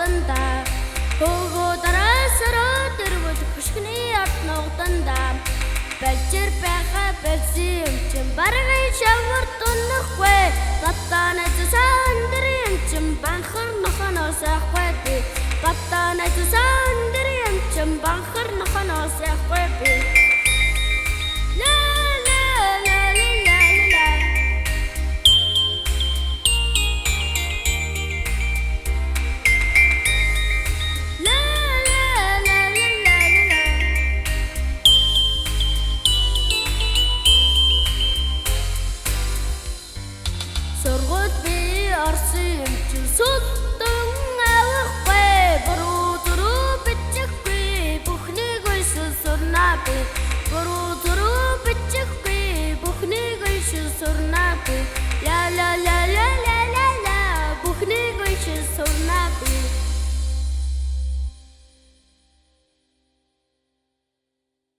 ногданда хөөгөө дараасараа дэрвэж хөшгөний ард ногданда Бэлчэр байха бэлсэн юм чин баргын шавар тунахгүй Батана зсан дэрэм чин банхар нохоноос ахгүй би Батана зсан дэрэм чин банхар нохоноос ахгүй би